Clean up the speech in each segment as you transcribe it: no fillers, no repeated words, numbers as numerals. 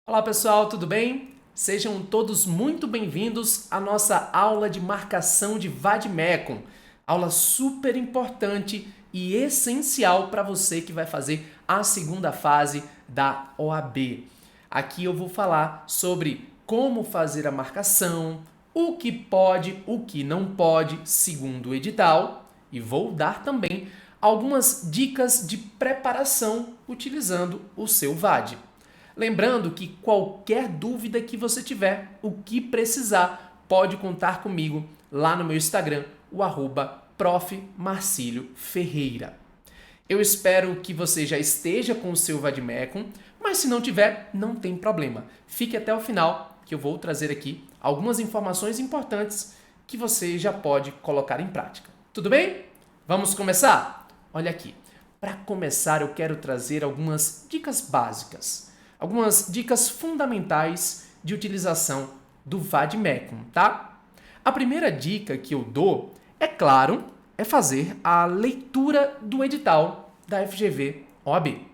Olá pessoal, tudo bem? Sejam todos muito bem-vindos à nossa aula de marcação de vade-mecum. Aula super importante e essencial para você que vai fazer a segunda fase da OAB. Aqui eu vou falar sobre como fazer a marcação, o que pode, o que não pode, segundo o edital, e vou dar também algumas dicas de preparação utilizando o seu VAD. Lembrando que qualquer dúvida que você tiver, o que precisar, pode contar comigo lá no meu Instagram, o @Prof. Marcílio Ferreira. Eu espero que você já esteja com o seu vade-mecum, mas se não tiver, não tem problema. Fique até o final que eu vou trazer aqui algumas informações importantes que você já pode colocar em prática. Tudo bem? Vamos começar? Olha aqui. Para começar, eu quero trazer algumas dicas básicas. Algumas dicas fundamentais de utilização do vade-mecum, tá? A primeira dica que eu dou, é claro, é fazer a leitura do edital da FGV OAB.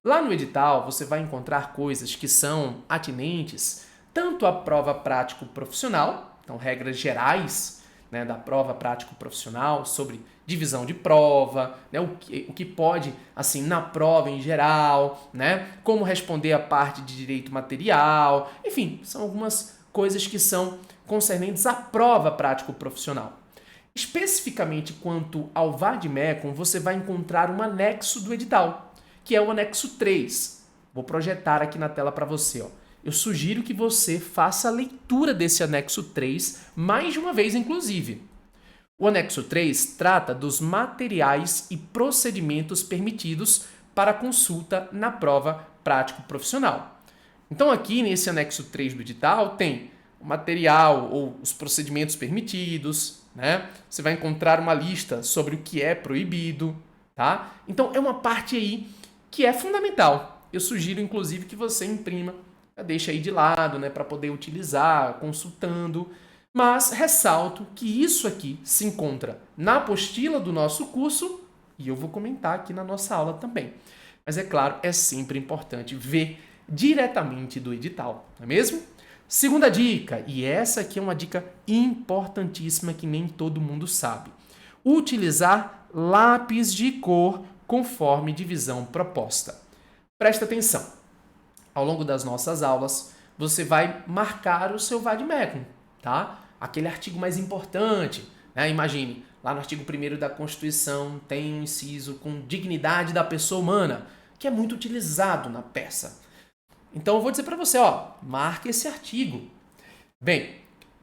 Lá no edital você vai encontrar coisas que são atinentes tanto à prova prático-profissional, então regras gerais, né, da prova prático-profissional sobre divisão de prova, né, o que pode, assim, na prova em geral, né, como responder a parte de direito material, enfim, são algumas coisas que são concernentes à prova prático-profissional. Especificamente quanto ao vade-mecum, você vai encontrar um anexo do edital, que é o anexo 3. Vou projetar aqui na tela para você, ó. Eu sugiro que você faça a leitura desse anexo 3 mais de uma vez, inclusive. O anexo 3 trata dos materiais e procedimentos permitidos para consulta na prova prático-profissional. Então, aqui nesse anexo 3 do edital, tem o material ou os procedimentos permitidos, né? Você vai encontrar uma lista sobre o que é proibido, tá? Então, é uma parte aí que é fundamental. Eu sugiro, inclusive, que você imprima, deixa aí de lado, né, para poder utilizar, consultando. Mas ressalto que isso aqui se encontra na apostila do nosso curso e eu vou comentar aqui na nossa aula também. Mas é claro, é sempre importante ver diretamente do edital, não é mesmo? Segunda dica, e essa aqui é uma dica importantíssima que nem todo mundo sabe. Utilizar lápis de cor conforme divisão proposta. Presta atenção. Ao longo das nossas aulas, você vai marcar o seu vade-mecum, tá? Aquele artigo mais importante, né? Imagine, lá no artigo 1º da Constituição tem um inciso com dignidade da pessoa humana, que é muito utilizado na peça. Então eu vou dizer para você, ó, marque esse artigo. Bem,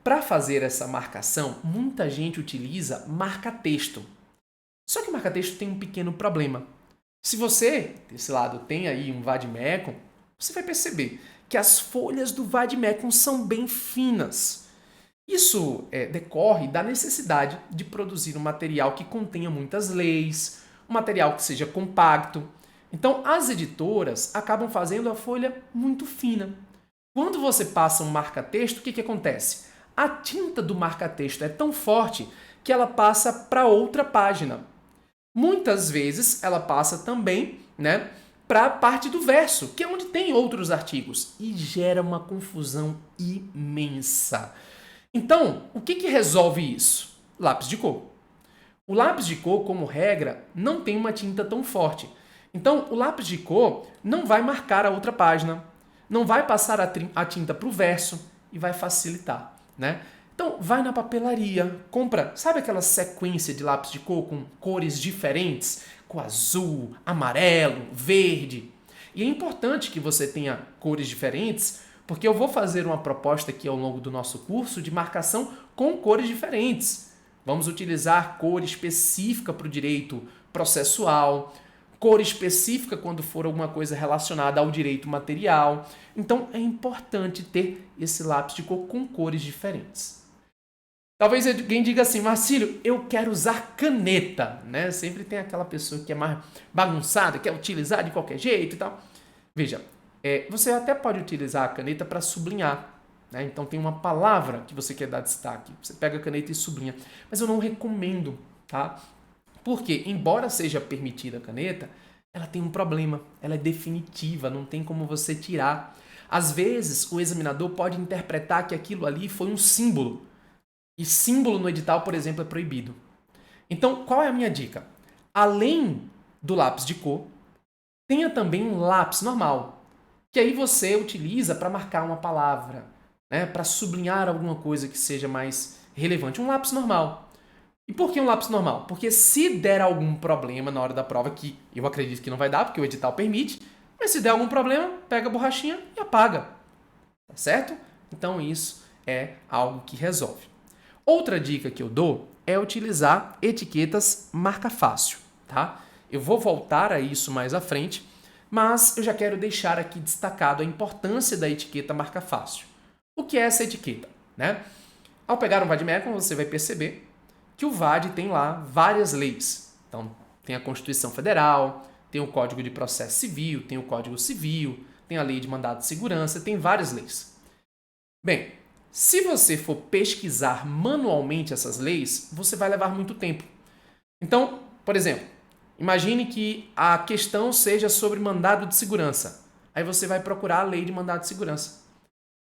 para fazer essa marcação, muita gente utiliza marca-texto. Só que marca-texto tem um pequeno problema. Se você, desse lado, tem aí um vade-mecum, você vai perceber que as folhas do vade-mecum são bem finas. Isso decorre da necessidade de produzir um material que contenha muitas leis, um material que seja compacto. Então, as editoras acabam fazendo a folha muito fina. Quando você passa um marca-texto, o que acontece? A tinta do marca-texto é tão forte que ela passa para outra página. Muitas vezes ela passa também, né, para a parte do verso, que é onde tem outros artigos, e gera uma confusão imensa. Então, o que resolve isso? Lápis de cor. O lápis de cor, como regra, não tem uma tinta tão forte. Então, o lápis de cor não vai marcar a outra página, não vai passar a tinta para o verso e vai facilitar, né? Então, vai na papelaria, compra, sabe aquela sequência de lápis de cor com cores diferentes? Com azul, amarelo, verde. E é importante que você tenha cores diferentes, porque eu vou fazer uma proposta aqui ao longo do nosso curso de marcação com cores diferentes. Vamos utilizar cor específica para o direito processual, cor específica quando for alguma coisa relacionada ao direito material. Então, é importante ter esse lápis de cor com cores diferentes. Talvez alguém diga assim, Marcílio, eu quero usar caneta, né? Sempre tem aquela pessoa que é mais bagunçada, quer utilizar de qualquer jeito e tal. Veja, você até pode utilizar a caneta para sublinhar, né? Então tem uma palavra que você quer dar destaque, você pega a caneta e sublinha. Mas eu não recomendo, tá? Porque, embora seja permitida a caneta, ela tem um problema, ela é definitiva, não tem como você tirar. Às vezes, o examinador pode interpretar que aquilo ali foi um símbolo. E símbolo no edital, por exemplo, é proibido. Então, qual é a minha dica? Além do lápis de cor, tenha também um lápis normal, que aí você utiliza para marcar uma palavra, né, para sublinhar alguma coisa que seja mais relevante. Um lápis normal. E por que um lápis normal? Porque se der algum problema na hora da prova, que eu acredito que não vai dar, porque o edital permite, mas se der algum problema, pega a borrachinha e apaga. Tá certo? Então isso é algo que resolve. Outra dica que eu dou é utilizar etiquetas marca fácil, tá? Eu vou voltar a isso mais à frente, mas eu já quero deixar aqui destacado a importância da etiqueta marca fácil. O que é essa etiqueta, né? Ao pegar um Vademecum, você vai perceber que o VAD tem lá várias leis. Então, tem a Constituição Federal, tem o Código de Processo Civil, tem o Código Civil, tem a Lei de Mandado de Segurança, tem várias leis. Bem, se você for pesquisar manualmente essas leis, você vai levar muito tempo. Então, por exemplo, imagine que a questão seja sobre mandado de segurança. Aí você vai procurar a lei de mandado de segurança.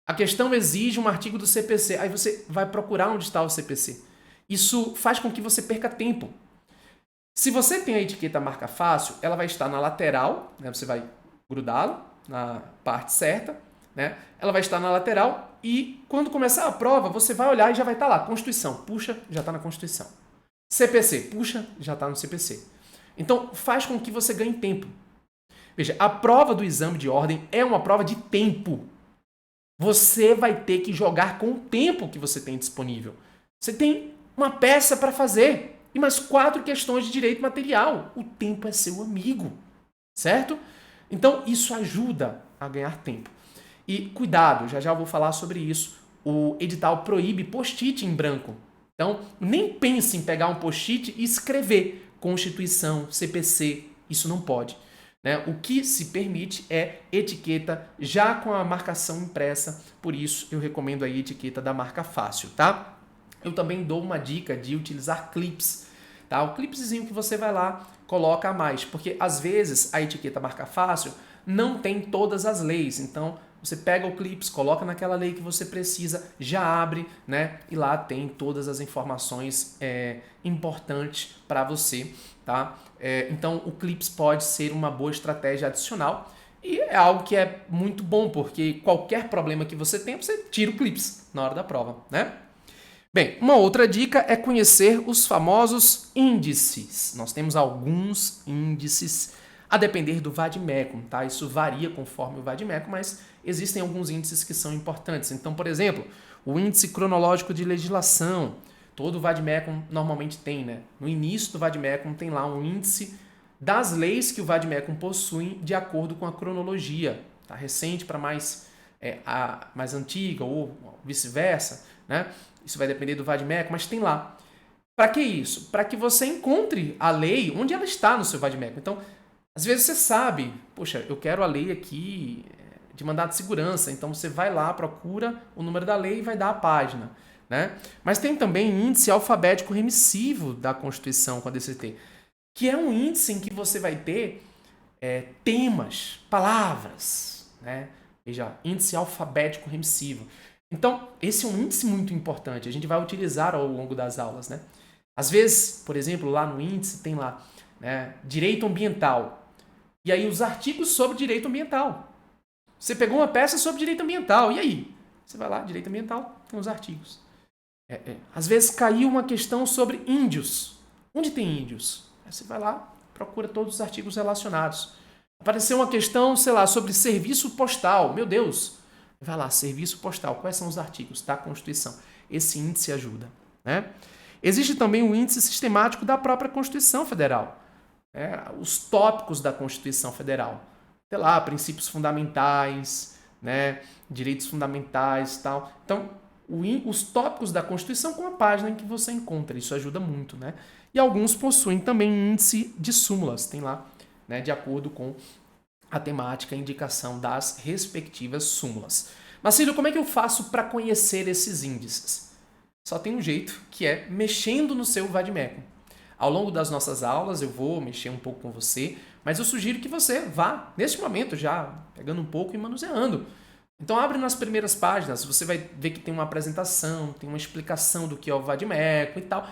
A questão exige um artigo do CPC. Aí você vai procurar onde está o CPC. Isso faz com que você perca tempo. Se você tem a etiqueta marca fácil, ela vai estar na lateral, né? Você vai grudá-la na parte certa, né? Ela vai estar na lateral e quando começar a prova, você vai olhar e já vai estar lá. Constituição, puxa, já está na Constituição. CPC, puxa, já está no CPC. Então, faz com que você ganhe tempo. Veja, a prova do exame de ordem é uma prova de tempo. Você vai ter que jogar com o tempo que você tem disponível. Você tem uma peça para fazer e mais 4 questões de direito material. O tempo é seu amigo, certo? Então, isso ajuda a ganhar tempo. E cuidado, já já eu vou falar sobre isso. O edital proíbe post-it em branco. Então, nem pense em pegar um post-it e escrever Constituição, CPC. Isso não pode. Né? O que se permite é etiqueta já com a marcação impressa. Por isso, eu recomendo a etiqueta da marca fácil, tá? Eu também dou uma dica de utilizar clips. Tá? O clipzinho que você vai lá, coloca a mais. Porque, às vezes, a etiqueta marca fácil não tem todas as leis. Então, você pega o clips, coloca naquela lei que você precisa, já abre, né? E lá tem todas as informações importantes para você, tá? Então, o clips pode ser uma boa estratégia adicional e é algo que é muito bom, porque qualquer problema que você tenha, você tira o clips na hora da prova, né? Bem, uma outra dica é conhecer os famosos índices. Nós temos alguns índices a depender do Vademecum, tá? Isso varia conforme o Vademecum, mas existem alguns índices que são importantes. Então, por exemplo, o índice cronológico de legislação. Todo Vademecum normalmente tem, né? No início do Vademecum tem lá um índice das leis que o Vademecum possui de acordo com a cronologia, tá? Recente para mais antiga ou vice-versa, né? Isso vai depender do Vademecum, mas tem lá. Para que isso? Para que você encontre a lei onde ela está no seu Vademecum. Então, às vezes você sabe, poxa, eu quero a lei aqui de mandado de segurança, então você vai lá, procura o número da lei e vai dar a página, né? Mas tem também índice alfabético remissivo da Constituição com a DCT, que é um índice em que você vai ter temas, palavras, né? Veja, índice alfabético remissivo. Então, esse é um índice muito importante, a gente vai utilizar ao longo das aulas, né? Às vezes, por exemplo, lá no índice tem lá, né, direito ambiental. E aí os artigos sobre direito ambiental. Você pegou uma peça sobre direito ambiental, e aí? Você vai lá, direito ambiental, tem os artigos. Às vezes caiu uma questão sobre índios. Onde tem índios? Aí você vai lá, procura todos os artigos relacionados. Apareceu uma questão, sei lá, sobre serviço postal. Meu Deus! Vai lá, serviço postal. Quais são os artigos da Constituição? Esse índice ajuda, né? Existe também o índice sistemático da própria Constituição Federal. Os tópicos da Constituição Federal. Sei lá, princípios fundamentais, né? Direitos fundamentais e tal. Então, os tópicos da Constituição com a página em que você encontra. Isso ajuda muito, né? E alguns possuem também índice de súmulas. Tem lá, né? De acordo com a temática, a indicação das respectivas súmulas. Mas, Cílio, como é que eu faço para conhecer esses índices? Só tem um jeito, que é mexendo no seu Vademecum. Ao longo das nossas aulas eu vou mexer um pouco com você, mas eu sugiro que você vá, neste momento já, pegando um pouco e manuseando. Então abre nas primeiras páginas, você vai ver que tem uma apresentação, tem uma explicação do que é o vade-mecum e tal,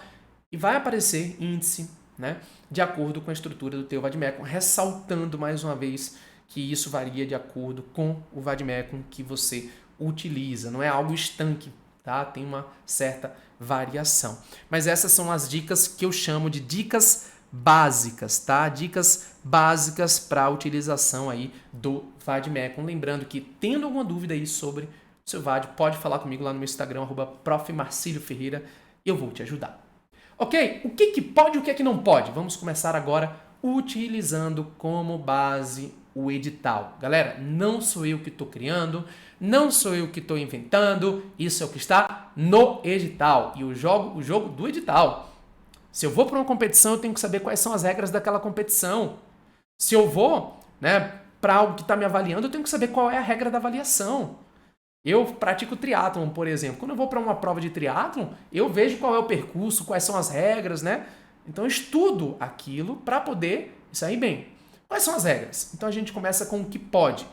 e vai aparecer índice, né, de acordo com a estrutura do teu vade-mecum, ressaltando mais uma vez que isso varia de acordo com o vade-mecum que você utiliza, não é algo estanque, tá? Tem uma certa variação. Mas essas são as dicas que eu chamo de dicas básicas, tá? Dicas básicas para a utilização aí do vade-mecum. Lembrando que, tendo alguma dúvida aí sobre o seu VAD, pode falar comigo lá no meu Instagram, @profmarcilioferreira, e eu vou te ajudar. Ok? O que pode e o que não pode? Vamos começar agora utilizando como base o edital. Galera, não sou eu que estou criando, não sou eu que estou inventando, isso é o que está no edital. E eu jogo o jogo do edital. Se eu vou para uma competição, eu tenho que saber quais são as regras daquela competição. Se eu vou, né, para algo que está me avaliando, eu tenho que saber qual é a regra da avaliação. Eu pratico triatlon, por exemplo. Quando eu vou para uma prova de triatlon, eu vejo qual é o percurso, quais são as regras, né? Então eu estudo aquilo para poder sair bem. Quais são as regras? Então a gente começa com o que pode.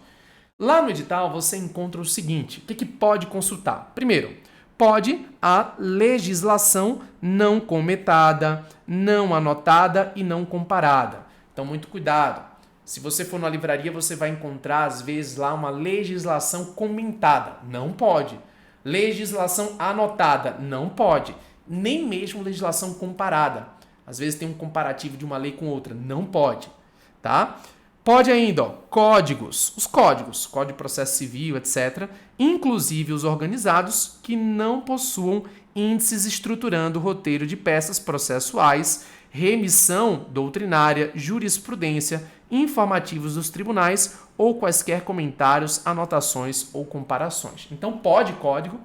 Lá no edital você encontra o seguinte: o que pode consultar? Primeiro, pode a legislação não comentada, não anotada e não comparada. Então muito cuidado. Se você for na livraria, você vai encontrar, às vezes, lá uma legislação comentada. Não pode. Legislação anotada. Não pode. Nem mesmo legislação comparada. Às vezes tem um comparativo de uma lei com outra. Não pode. Tá? Pode ainda, códigos. Os códigos, Código de Processo Civil, etc. Inclusive os organizados que não possuam índices estruturando o roteiro de peças processuais, remissão doutrinária, jurisprudência, informativos dos tribunais ou quaisquer comentários, anotações ou comparações. Então pode Código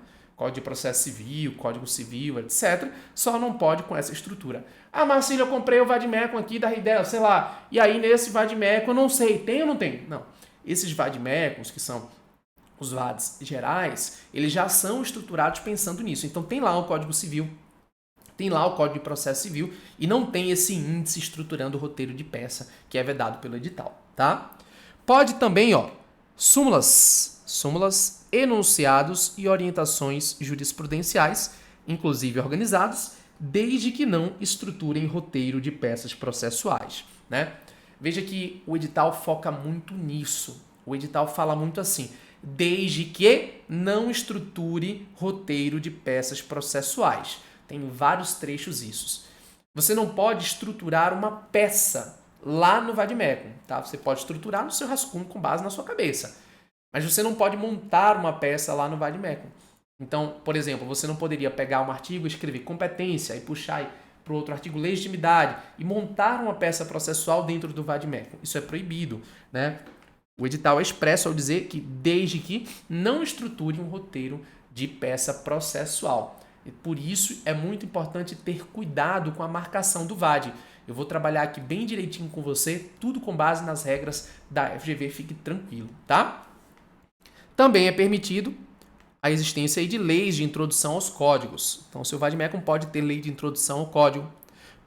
de Processo Civil, Código Civil, etc. Só não pode com essa estrutura. Ah, Marcílio, eu comprei o vade-mecum aqui da Ridel, sei lá, e aí nesse vade-mecum eu não sei, tem ou não tem? Não. Esses vade-mecums, que são os VADs gerais, eles já são estruturados pensando nisso. Então tem lá o Código Civil, tem lá o Código de Processo Civil e não tem esse índice estruturando o roteiro de peça que é vedado pelo edital, tá? Pode também, súmulas, enunciados e orientações jurisprudenciais, inclusive organizados, desde que não estruturem roteiro de peças processuais, né? Veja que o edital foca muito nisso. O edital fala muito assim: desde que não estruture roteiro de peças processuais. Tem vários trechos isso. Você não pode estruturar uma peça lá no vade-mecum, tá? Você pode estruturar no seu rascunho com base na sua cabeça, mas você não pode montar uma peça lá no vade-mecum. Então, por exemplo, você não poderia pegar um artigo e escrever competência e puxar para o outro artigo legitimidade e montar uma peça processual dentro do vade-mecum. Isso é proibido, né? O edital é expresso ao dizer que desde que não estruture um roteiro de peça processual. E por isso é muito importante ter cuidado com a marcação do VAD. Eu vou trabalhar aqui bem direitinho com você, tudo com base nas regras da FGV, fique tranquilo, tá? Também é permitido a existência aí de leis de introdução aos códigos. Então, o seu vade-mecum pode ter lei de introdução ao código.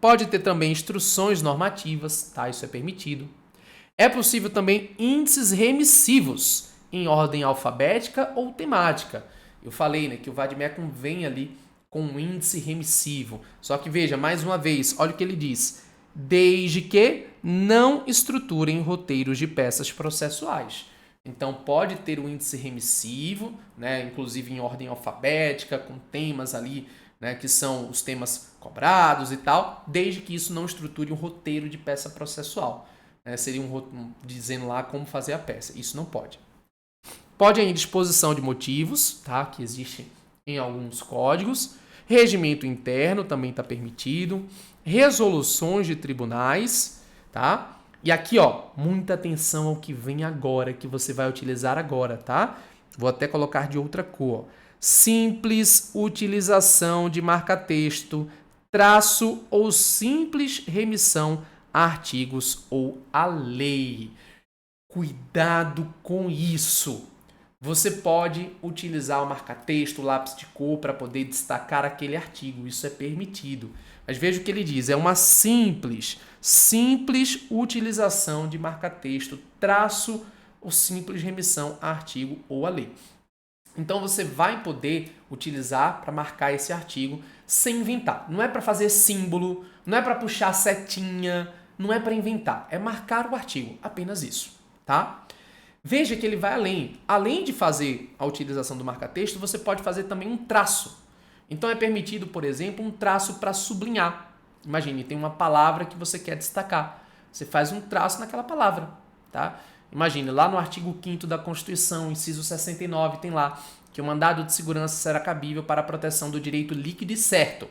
Pode ter também instruções normativas, tá? Isso é permitido. É possível também índices remissivos em ordem alfabética ou temática. Eu falei, né, que o vade-mecum vem ali com um índice remissivo. Só que veja, mais uma vez, olha o que ele diz: desde que não estruturem roteiros de peças processuais. Então pode ter um índice remissivo, né, inclusive em ordem alfabética, com temas ali, né, que são os temas cobrados e tal, desde que isso não estruture um roteiro de peça processual. Seria dizendo lá como fazer a peça. Isso não pode. Pode ainda exposição de motivos, tá, que existe em alguns códigos. Regimento interno também está permitido. Resoluções de tribunais, tá? E aqui, muita atenção ao que vem agora, que você vai utilizar agora, tá? Vou até colocar de outra cor. Simples utilização de marca-texto, traço ou simples remissão a artigos ou a lei. Cuidado com isso. Você pode utilizar o marca-texto, o lápis de cor para poder destacar aquele artigo. Isso é permitido. Mas veja o que ele diz. É uma simples utilização de marca-texto, traço ou simples remissão a artigo ou a lei. Então você vai poder utilizar para marcar esse artigo sem inventar. Não é para fazer símbolo, não é para puxar setinha, não é para inventar. É marcar o artigo, apenas isso, tá? Veja que ele vai além. Além de fazer a utilização do marca-texto, você pode fazer também um traço. Então é permitido, por exemplo, um traço para sublinhar. Imagine, tem uma palavra que você quer destacar. Você faz um traço naquela palavra, tá? Imagine, lá no artigo 5º da Constituição, inciso 69, tem lá que o mandado de segurança será cabível para a proteção do direito líquido e certo.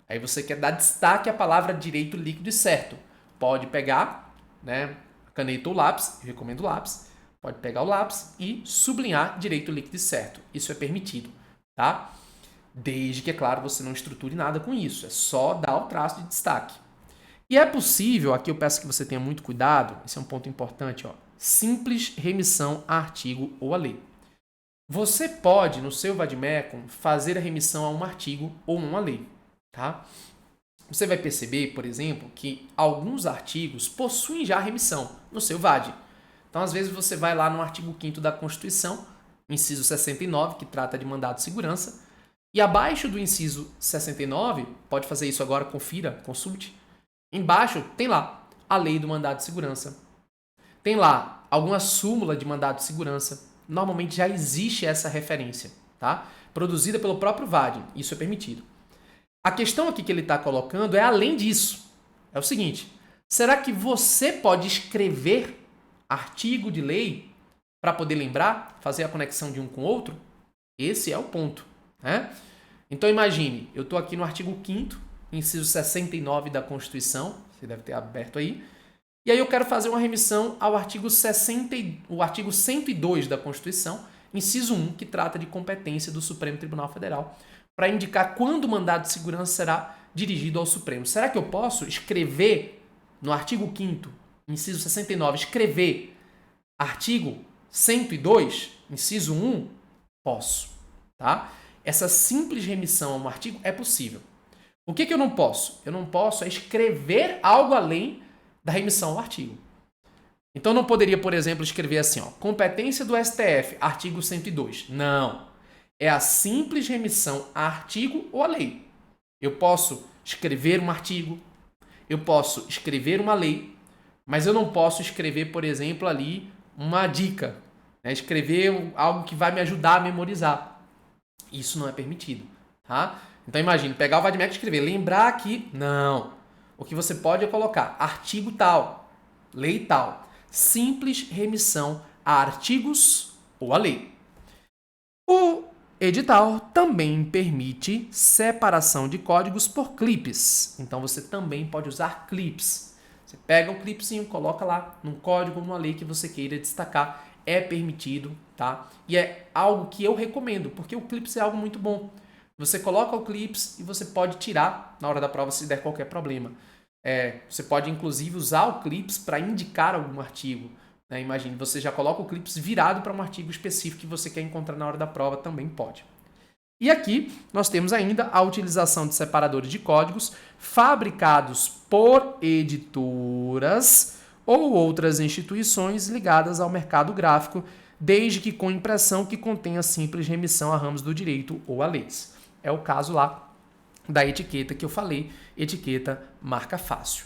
Aí você quer dar destaque à palavra direito líquido e certo. Pode pegar, né, a caneta ou lápis, eu recomendo o lápis, pode pegar o lápis e sublinhar direito líquido e certo. Isso é permitido, tá? Desde que, é claro, você não estruture nada com isso. É só dar o traço de destaque. E é possível, aqui eu peço que você tenha muito cuidado, esse é um ponto importante, ó, simples remissão a artigo ou a lei. Você pode, no seu Vademecum, fazer a remissão a um artigo ou a uma lei, tá? Você vai perceber, por exemplo, que alguns artigos possuem já remissão no seu VAD. Então, às vezes, você vai lá no artigo 5º da Constituição, inciso 69, que trata de mandado de segurança, e abaixo do inciso 69, pode fazer isso agora, confira, consulte, embaixo tem lá a lei do mandado de segurança. Tem lá alguma súmula de mandado de segurança. Normalmente já existe essa referência, tá? Produzida pelo próprio VAD. Isso é permitido. A questão aqui que ele está colocando é além disso. É o seguinte, será que você pode escrever artigo de lei para poder lembrar, fazer a conexão de um com o outro? Esse é o ponto, né? Então imagine, eu estou aqui no artigo 5º, inciso 69 da Constituição, você deve ter aberto aí, e aí eu quero fazer uma remissão ao artigo 102 da Constituição, inciso 1, que trata de competência do Supremo Tribunal Federal, para indicar quando o mandado de segurança será dirigido ao Supremo. Será que eu posso escrever no artigo 5º, inciso 69, escrever artigo 102, inciso 1? Posso, tá? Essa simples remissão a um artigo é possível. O que eu não posso? Eu não posso escrever algo além da remissão ao artigo. Então, eu não poderia, por exemplo, escrever assim, ó, competência do STF, artigo 102. Não. É a simples remissão a artigo ou a lei. Eu posso escrever um artigo, eu posso escrever uma lei, mas eu não posso escrever, por exemplo, ali uma dica, né? Escrever algo que vai me ajudar a memorizar. Isso não é permitido, tá? Então, imagine, pegar o Vademecum e escrever, lembrar aqui, não. O que você pode é colocar artigo tal, lei tal. Simples remissão a artigos ou a lei. O edital também permite separação de códigos por clipes. Então, você também pode usar clipes. Você pega o clipezinho, coloca lá num código ou numa lei que você queira destacar. É permitido, tá? E é algo que eu recomendo, porque o clips é algo muito bom. Você coloca o clips e você pode tirar na hora da prova se der qualquer problema. Você pode, inclusive, usar o clips para indicar algum artigo. Né? Imagine, você já coloca o clips virado para um artigo específico que você quer encontrar na hora da prova, também pode. E aqui nós temos ainda a utilização de separadores de códigos fabricados por editoras ou outras instituições ligadas ao mercado gráfico, desde que com impressão que contenha simples remissão a ramos do direito ou a leis. É o caso lá da etiqueta que eu falei, etiqueta marca fácil.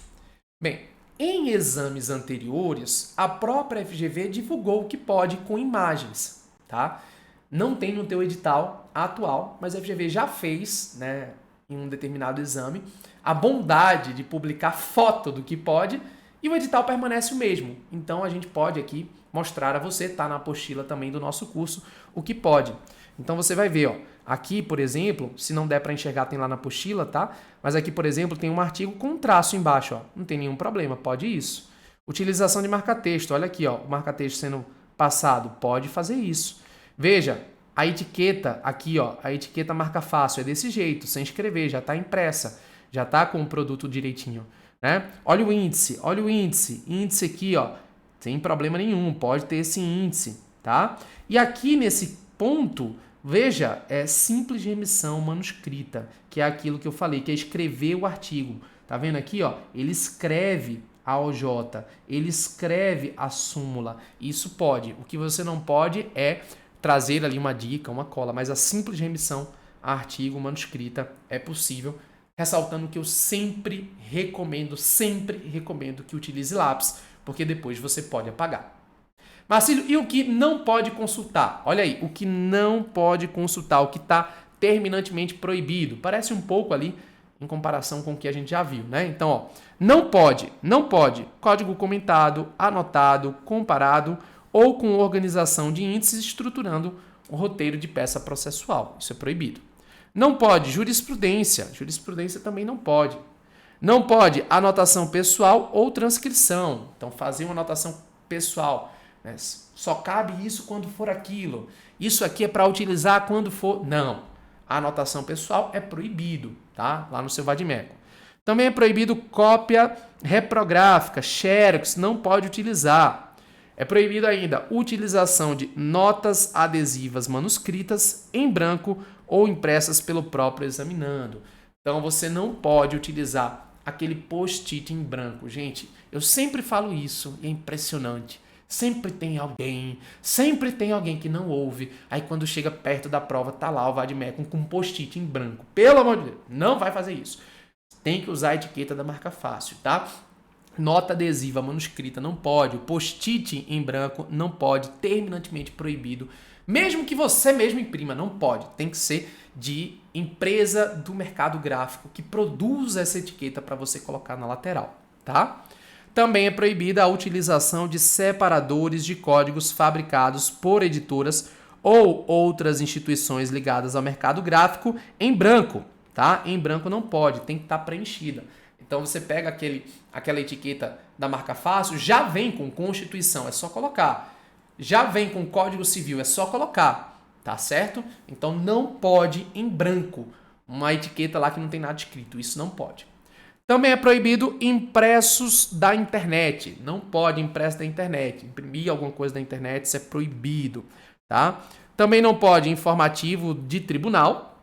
Bem, em exames anteriores, a própria FGV divulgou que pode com imagens, tá? Não tem no teu edital atual, mas a FGV já fez, né, em um determinado exame, a bondade de publicar foto do que pode e o edital permanece o mesmo. Então, a gente pode aqui mostrar a você, tá na apostila também do nosso curso, o que pode. Então, você vai ver, ó, aqui, por exemplo, se não der para enxergar, tem lá na apostila, tá? Mas aqui, por exemplo, tem um artigo com um traço embaixo, ó. Não tem nenhum problema, pode isso. Utilização de marca-texto, olha aqui, ó, o marca-texto sendo passado, pode fazer isso. Veja, a etiqueta aqui, ó, a etiqueta marca fácil é desse jeito, sem escrever, já está impressa, já está com o produto direitinho, né? Olha o índice índice aqui, ó, sem problema nenhum, pode ter esse índice, tá? E aqui nesse ponto, veja, é simples remissão manuscrita, que é aquilo que eu falei, que é escrever o artigo. Tá vendo aqui, ó? Ele escreve a OJ, ele escreve a súmula. Isso pode. O que você não pode é trazer ali uma dica, uma cola, mas a simples remissão a artigo, manuscrita é possível, ressaltando que eu sempre recomendo que utilize lápis, porque depois você pode apagar. Marcílio, e o que não pode consultar? Olha aí, o que não pode consultar, o que está terminantemente proibido. Parece um pouco ali em comparação com o que a gente já viu, né? Então, ó, não pode código comentado, anotado, comparado ou com organização de índices estruturando o roteiro de peça processual. Isso é proibido. Não pode jurisprudência também não pode. Não pode anotação pessoal ou transcrição. Então, fazer uma anotação pessoal, né? Só cabe isso quando for aquilo. Isso aqui é para utilizar quando for... Não. A anotação pessoal é proibido, tá? Lá no seu vadimeco. Também é proibido cópia reprográfica, xerox, não pode utilizar. É proibido ainda utilização de notas adesivas manuscritas em branco ou impressas pelo próprio examinando. Então você não pode utilizar aquele post-it em branco. Gente, eu sempre falo isso e é impressionante. Sempre tem alguém que não ouve. Aí quando chega perto da prova, tá lá o vadimécum com um post-it em branco. Pelo amor de Deus, não vai fazer isso. Tem que usar a etiqueta da marca fácil, tá? Nota adesiva manuscrita não pode. O post-it em branco não pode. Terminantemente proibido. Mesmo que você mesmo imprima, não pode. Tem que ser de empresa do mercado gráfico que produz essa etiqueta para você colocar na lateral, tá? Também é proibida a utilização de separadores de códigos fabricados por editoras ou outras instituições ligadas ao mercado gráfico em branco, tá? Em branco não pode, tem que estar preenchida. Então você pega aquela etiqueta da marca fácil, já vem com Constituição, é só colocar. Já vem com Código Civil, é só colocar, tá certo? Então não pode em branco uma etiqueta lá que não tem nada escrito, isso não pode. Também é proibido impressos da internet. Não pode impresso da internet. Imprimir alguma coisa da internet, isso é proibido, tá? Também não pode informativo de tribunal,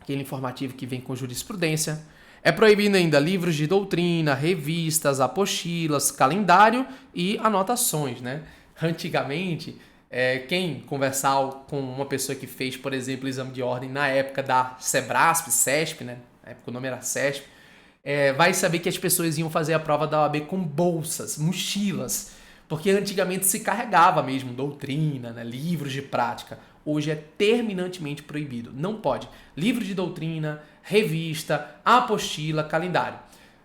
aquele informativo que vem com jurisprudência. É proibido ainda livros de doutrina, revistas, apostilas, calendário e anotações, né? Antigamente, quem conversar com uma pessoa que fez, por exemplo, o exame de ordem na época da Sebrasp, CESP, né? Na época o nome era CESP, vai saber que as pessoas iam fazer a prova da OAB com bolsas, mochilas, porque antigamente se carregava mesmo doutrina, né, livros de prática. Hoje é terminantemente proibido, não pode. Livro de doutrina, revista, apostila, calendário.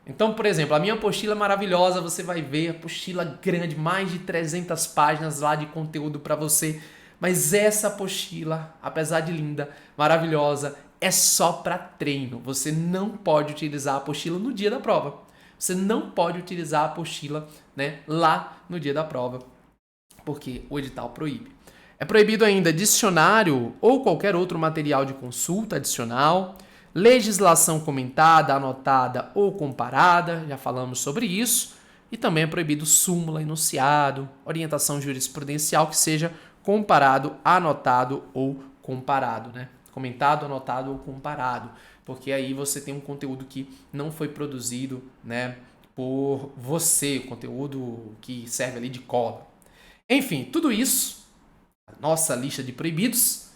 Então, por exemplo, a minha apostila maravilhosa, você vai ver, apostila grande, mais de 300 páginas lá de conteúdo para você. Mas essa apostila, apesar de linda, maravilhosa, é só para treino. Você não pode utilizar a apostila no dia da prova. Você não pode utilizar a apostila, né, lá no dia da prova, porque o edital proíbe. É proibido ainda dicionário ou qualquer outro material de consulta adicional, legislação comentada, anotada ou comparada, já falamos sobre isso, e também é proibido súmula, enunciado, orientação jurisprudencial que seja comparado, anotado ou comparado, né? Comentado, anotado ou comparado, porque aí você tem um conteúdo que não foi produzido, né, por você, conteúdo que serve ali de cola. Enfim, tudo isso, a nossa lista de proibidos,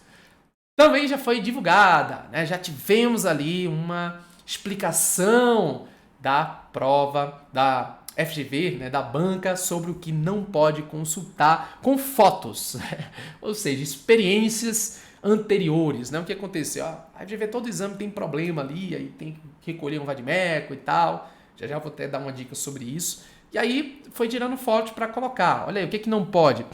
também já foi divulgada, né? Já tivemos ali uma explicação da prova da FGV, né, da banca, sobre o que não pode consultar com fotos, ou seja, experiências anteriores, né? O que aconteceu? A FGV todo exame tem problema ali, aí tem que recolher um vadimeco e tal. Já vou até dar uma dica sobre isso. E aí foi tirando foto para colocar. Olha aí, o que não pode?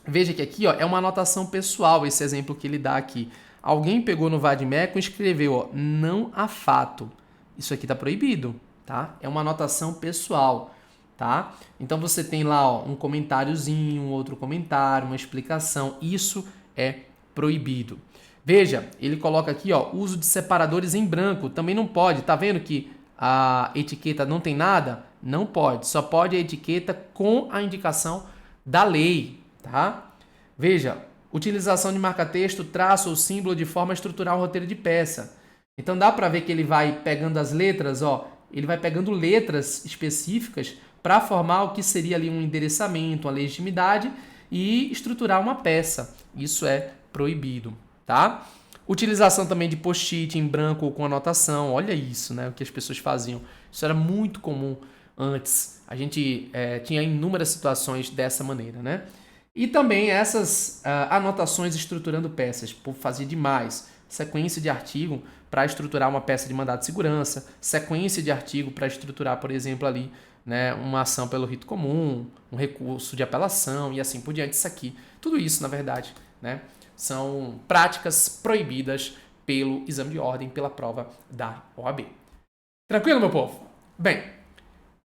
Veja que aqui, ó, é uma anotação pessoal esse exemplo que ele dá aqui. Alguém pegou no vadimeco e escreveu, ó, não há fato. Isso aqui tá proibido, tá? É uma anotação pessoal, tá? Então você tem lá, ó, um comentáriozinho, um outro comentário, uma explicação. Isso é proibido. Veja, ele coloca aqui, ó, uso de separadores em branco. Também não pode. Tá vendo que a etiqueta não tem nada? Não pode. Só pode a etiqueta com a indicação da lei, tá? Veja, utilização de marca-texto, traço ou símbolo de forma a estruturar o roteiro de peça. Então dá para ver que ele vai pegando as letras, ó, ele vai pegando letras específicas para formar o que seria ali um endereçamento, uma legitimidade, e estruturar uma peça. Isso é proibido, tá? Utilização também de post-it em branco ou com anotação. Olha isso, né? O que as pessoas faziam. Isso era muito comum antes. A gente tinha inúmeras situações dessa maneira, né? E também essas anotações estruturando peças. Pô, fazia demais. Sequência de artigo para estruturar uma peça de mandado de segurança. Sequência de artigo para estruturar, por exemplo, ali, né, uma ação pelo rito comum, um recurso de apelação e assim por diante. Isso aqui. Tudo isso, na verdade, né, são práticas proibidas pelo exame de ordem, pela prova da OAB. Tranquilo, meu povo? Bem,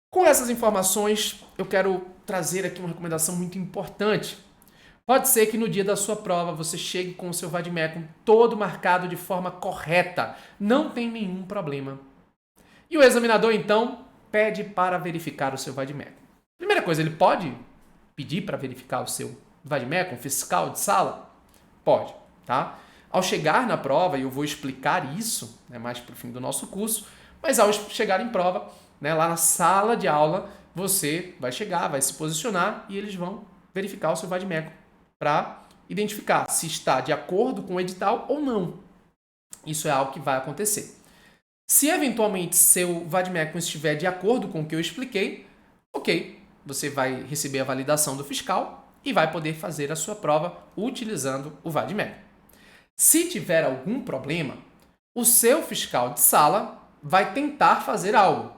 com essas informações, eu quero trazer aqui uma recomendação muito importante. Pode ser que no dia da sua prova você chegue com o seu vade-mecum todo marcado de forma correta. Não tem nenhum problema. E o examinador, então, pede para verificar o seu vade-mecum. Primeira coisa, ele pode pedir para verificar o seu vade-mecum, fiscal de sala? Pode, tá? Ao chegar na prova, e eu vou explicar isso, né, mais para o fim do nosso curso, mas ao chegar em prova, né, lá na sala de aula, você vai chegar, vai se posicionar e eles vão verificar o seu vade-mecum para identificar se está de acordo com o edital ou não. Isso é algo que vai acontecer. Se eventualmente seu vade-mecum estiver de acordo com o que eu expliquei, ok, você vai receber a validação do fiscal e vai poder fazer a sua prova utilizando o vade-mecum. Se tiver algum problema, o seu fiscal de sala vai tentar fazer algo.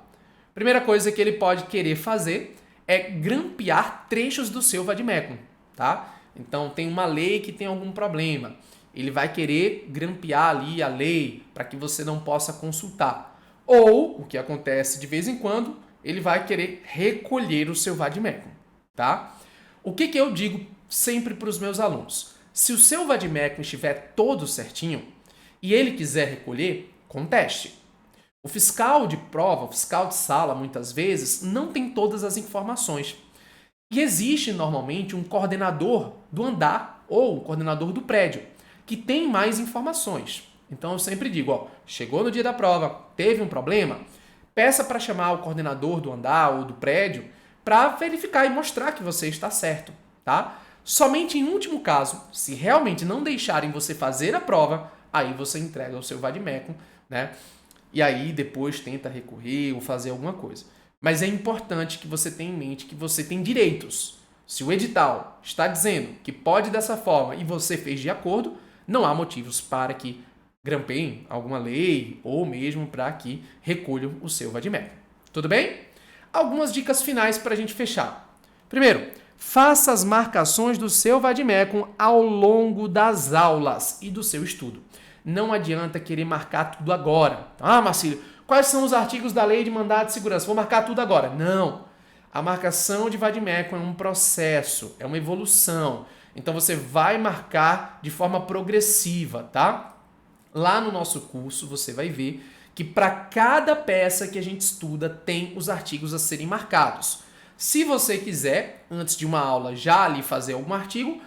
Primeira coisa que ele pode querer fazer é grampear trechos do seu vade-mecum, tá? Então, tem uma lei que tem algum problema. Ele vai querer grampear ali a lei para que você não possa consultar. Ou, o que acontece de vez em quando, ele vai querer recolher o seu vade-mecum, tá? O que eu digo sempre para os meus alunos? Se o seu vade-mecum estiver todo certinho e ele quiser recolher, conteste. O fiscal de prova, o fiscal de sala, muitas vezes, não tem todas as informações. E existe normalmente um coordenador do andar ou um coordenador do prédio que tem mais informações. Então eu sempre digo, ó, chegou no dia da prova, teve um problema, peça para chamar o coordenador do andar ou do prédio para verificar e mostrar que você está certo, tá? Somente em último caso, se realmente não deixarem você fazer a prova, aí você entrega o seu vade-mecum, né? E aí depois tenta recorrer ou fazer alguma coisa. Mas é importante que você tenha em mente que você tem direitos. Se o edital está dizendo que pode dessa forma e você fez de acordo, não há motivos para que grampeiem alguma lei ou mesmo para que recolham o seu vade-mecum. Tudo bem? Algumas dicas finais para a gente fechar. Primeiro, faça as marcações do seu vade-mecum ao longo das aulas e do seu estudo. Não adianta querer marcar tudo agora. Ah, Marcílio, quais são os artigos da lei de mandado de segurança? Vou marcar tudo agora. Não. A marcação de vade-mecum é um processo, é uma evolução. Então você vai marcar de forma progressiva, tá? Lá no nosso curso você vai ver que para cada peça que a gente estuda tem os artigos a serem marcados. Se você quiser, antes de uma aula já ali fazer algum artigo,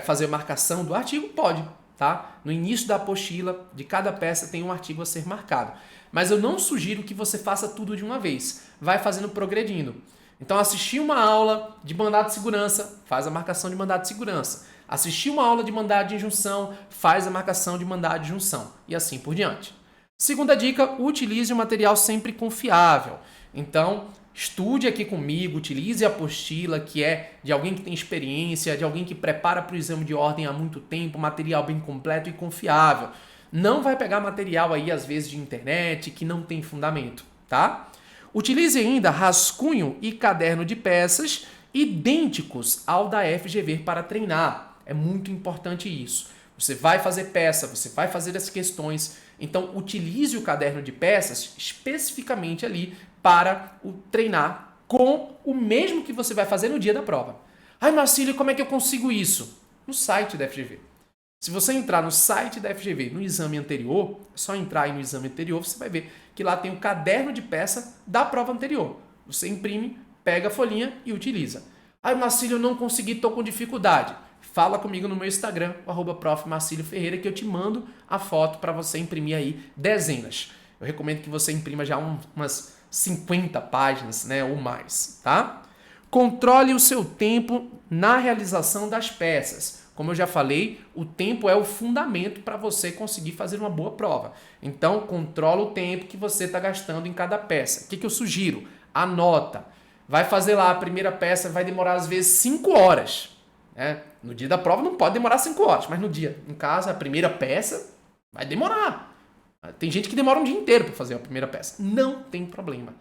fazer a marcação do artigo, pode. Tá? No início da apostila de cada peça tem um artigo a ser marcado. Mas eu não sugiro que você faça tudo de uma vez. Vai fazendo progredindo. Então, assistir uma aula de mandado de segurança, faz a marcação de mandado de segurança. Assistir uma aula de mandado de injunção, faz a marcação de mandado de injunção. E assim por diante. Segunda dica, utilize um material sempre confiável. Então, estude aqui comigo, utilize a apostila, que é de alguém que tem experiência, de alguém que prepara para o exame de ordem há muito tempo, material bem completo e confiável. Não vai pegar material aí, às vezes, de internet, que não tem fundamento, tá? Utilize ainda rascunho e caderno de peças idênticos ao da FGV para treinar. É muito importante isso. Você vai fazer peça, você vai fazer as questões, então utilize o caderno de peças especificamente ali para treinar com o mesmo que você vai fazer no dia da prova. Ai, Marcílio, como é que eu consigo isso? No site da FGV. Se você entrar no site da FGV no exame anterior, é só entrar aí no exame anterior, você vai ver que lá tem o caderno de peça da prova anterior. Você imprime, pega a folhinha e utiliza. Ai, Marcílio, eu não consegui, estou com dificuldade. Fala comigo no meu Instagram, @prof. Marcílio Ferreira, que eu te mando a foto para você imprimir aí dezenas. Eu recomendo que você imprima já umas 50 páginas, né, ou mais, tá? Controle o seu tempo na realização das peças. Como eu já falei, o tempo é o fundamento para você conseguir fazer uma boa prova. Então, controla o tempo que você está gastando em cada peça. O que eu sugiro? Anota. Vai fazer lá a primeira peça, vai demorar às vezes 5 horas. No dia da prova não pode demorar 5 horas, mas no dia, em casa, a primeira peça vai demorar. Tem gente que demora um dia inteiro para fazer a primeira peça. Não tem problema.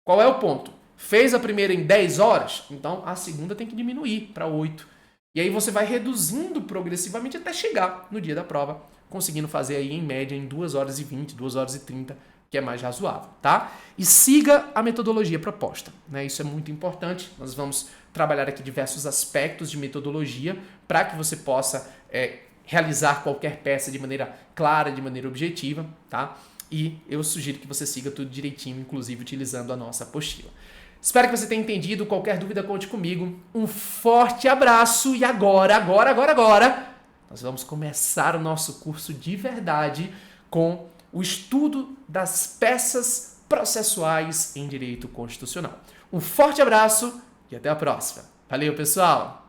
Qual é o ponto? Fez a primeira em 10 horas, então a segunda tem que diminuir para 8. E aí você vai reduzindo progressivamente até chegar no dia da prova, conseguindo fazer aí em média em 2 horas e 20, 2 horas e 30, que é mais razoável, tá? E siga a metodologia proposta, né? Isso é muito importante. Nós vamos trabalhar aqui diversos aspectos de metodologia para que você possa realizar qualquer peça de maneira clara, de maneira objetiva, tá? E eu sugiro que você siga tudo direitinho, inclusive utilizando a nossa apostila. Espero que você tenha entendido. Qualquer dúvida, conte comigo. Um forte abraço e agora, nós vamos começar o nosso curso de verdade com o estudo das peças processuais em direito constitucional. Um forte abraço e até a próxima. Valeu, pessoal!